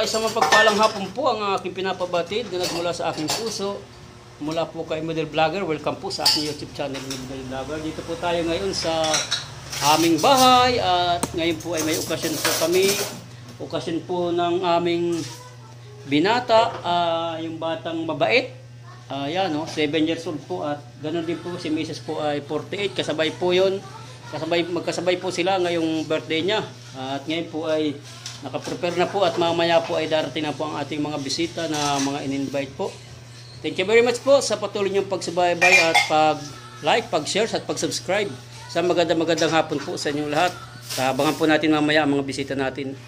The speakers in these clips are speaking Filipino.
Isang mapagpalang hapon po ang aking pinapabatid na nagmula sa aking puso. Mula po kay Model Vlogger. Welcome po sa aking YouTube channel, Model Vlogger. Dito po tayo ngayon sa aming bahay. At ngayon po ay may okasyon po kami. Okasyon po ng aming binata. Yung batang mabait. Yan, 7 years old po. At ganoon din po si Mrs. po ay 48. Kasabay po yun. Magkasabay po sila ngayong birthday niya. At ngayon po ay nakaprepare na po at mamaya po ay darating na po ang ating mga bisita na mga in-invite po. Thank you very much po sa patuloy niyong pagsubaybay at pag-like, pag-share at pag-subscribe. Sa magandang hapon po sa inyong lahat. Abangan po natin mamaya ang mga bisita natin.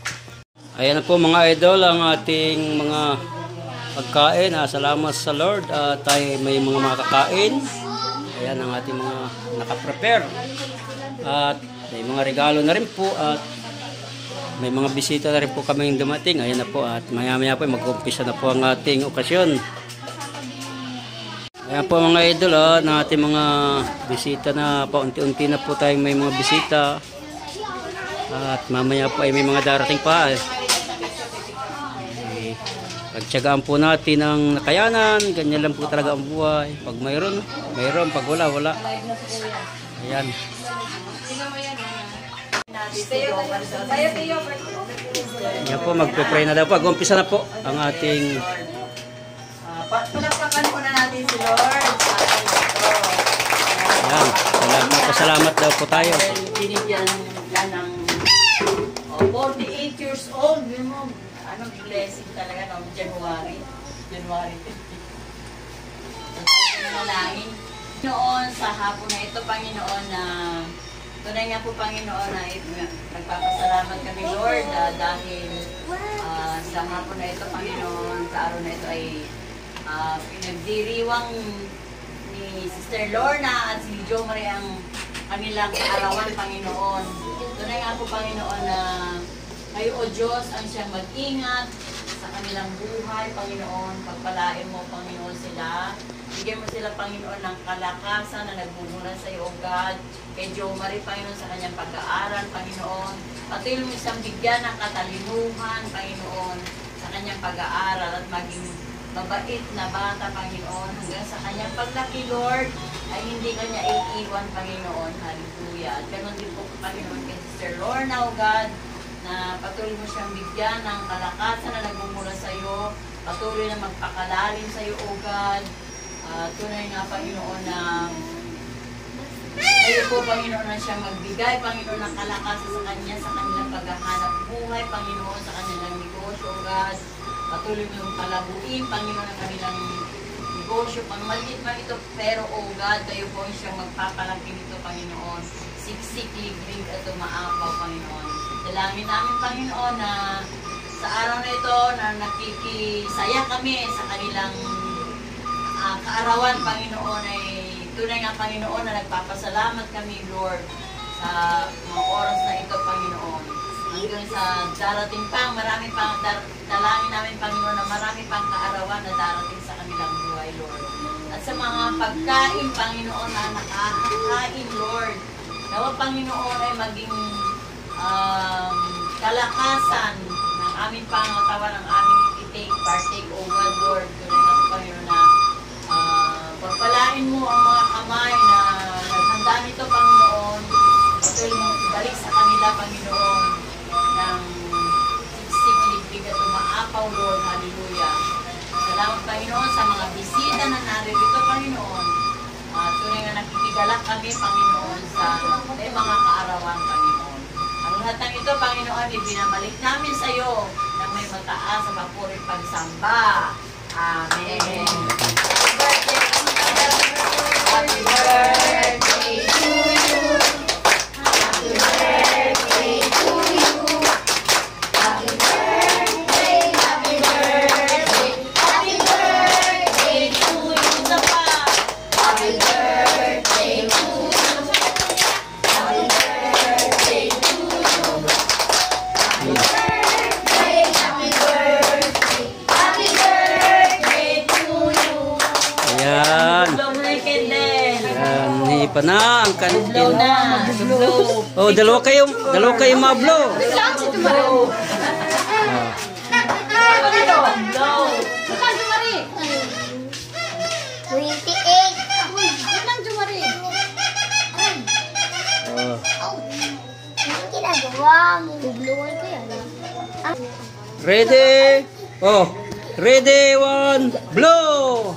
Ayan na po mga idol ang ating mga pagkain. Salamat sa Lord at tayo may mga makakain. Ayan ang ating mga nakaprepare. At may mga regalo na rin po at may mga bisita na rin po kaming dumating. Ayan na po at maya-maya po mag-umpisa na po ang ating okasyon. Ayan po mga idol na ating mga bisita na paunti-unti na po tayong may mga bisita. At mamaya po ay may mga darating pa. Pagtyagaan po natin ang nakayanan. Ganyan lang po talaga ang buhay. Pag mayroon, mayroon. Pag wala, wala. Ayan. Yan po, magpe-pray na daw po. Mag-umpisa na po ang ating palakpakan po na natin si Lord. yan, salamat daw po tayo. Binigyan ka ng 48 years old. Yun mo, anong blessing talaga ng January 50. Nanalangin. Noon, sa hapon na ito, Panginoon, na tunay nga po, Panginoon, na nagpapasalamat kami, Lord, dahil sa hapon na ito, Panginoon, sa araw na ito ay pinagdiriwang ni Sister Lorna at si Jo Marie ang kanilang kaarawan, Panginoon. Tunay nga po, Panginoon, na kayo, O Diyos, ang siyang mag-ingat sa kanilang buhay, Panginoon. Pagpalain mo, Panginoon, sila. Bigyan mo sila, Panginoon, ng kalakasan na nagbubungan sa iyo, O God. Kay Jo Marie, Panginoon, sa kanyang pag-aaral, Panginoon. Patuloy mo siyang bigyan ng katalinuhan, Panginoon, sa kanyang pag-aaral at maging mabait na bata, Panginoon. Hanggang sa kanyang paglaki, Lord, ay hindi kanya iiwan, Panginoon. Hallelujah. At ganoon din po, Panginoon, kay Sister Lorna, O God, na patuloy mo siyang bigyan ng kalakasan na nagmumula sa iyo. Patuloy na magpakalalim sa iyo, O God. Tunay nga, Panginoon, na kayo po, Panginoon, na siyang magbigay, Panginoon, ng kalakasan sa kanya, sa kanilang paghahanap buhay, Panginoon, sa kanilang negosyo, O God. Patuloy mo yung palabuin, Panginoon, ng kanilang negosyo. Pang maliit man ito, pero, O God, kayo po siyang magpapalaki nito, Panginoon. Siksik, liglig, at umaapaw, Panginoon. Dalangin namin, Panginoon, na sa araw na ito, na nakikisaya kami sa kanilang kaarawan, Panginoon, ay tunay nga, Panginoon, na nagpapasalamat kami, Lord, sa mga oras na ito, Panginoon. Hanggang sa darating pang, marami pang dalangin namin, Panginoon, na marami pang kaarawan na darating sa kanilang buhay, Lord. At sa mga pagkain, Panginoon, na nakakain, Lord, nawa, Panginoon, ay maging kalakasan ng aming pangatawan, ng aming partake, O God, Lord. Tunay nga po, Panginoon, na pagpalain mo ang mga kamay na naghanda nito, Panginoon. Patuloy mo ibalik sa kanila, Panginoon, ng siksik, liglig at umaapaw, Lord. Hallelujah. Salamat, Panginoon, sa mga bisita na naririto, Panginoon. Tunay nga nakikigalak kami, Panginoon, sa may mga kaarawan, Panginoon. Ang lahat ng ito, Panginoon, ibinabalik namin sa iyo na may mataas sa mapuring pagsamba. Amen. Happy birthday to you. Happy birthday to you. Happy birthday, happy birthday, happy birthday to you. Happy birthday to you. Happy birthday to you. Happy birthday, happy birthday, happy birthday to you. Ayan. Pa na ang kanil. Oh, dalawa kayo mablo. Ready? Oh, ready, one, blow!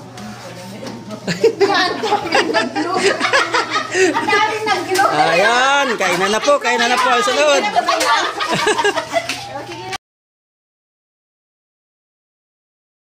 Ang dami nag-glow. Ayan, kainan na po ang sunod.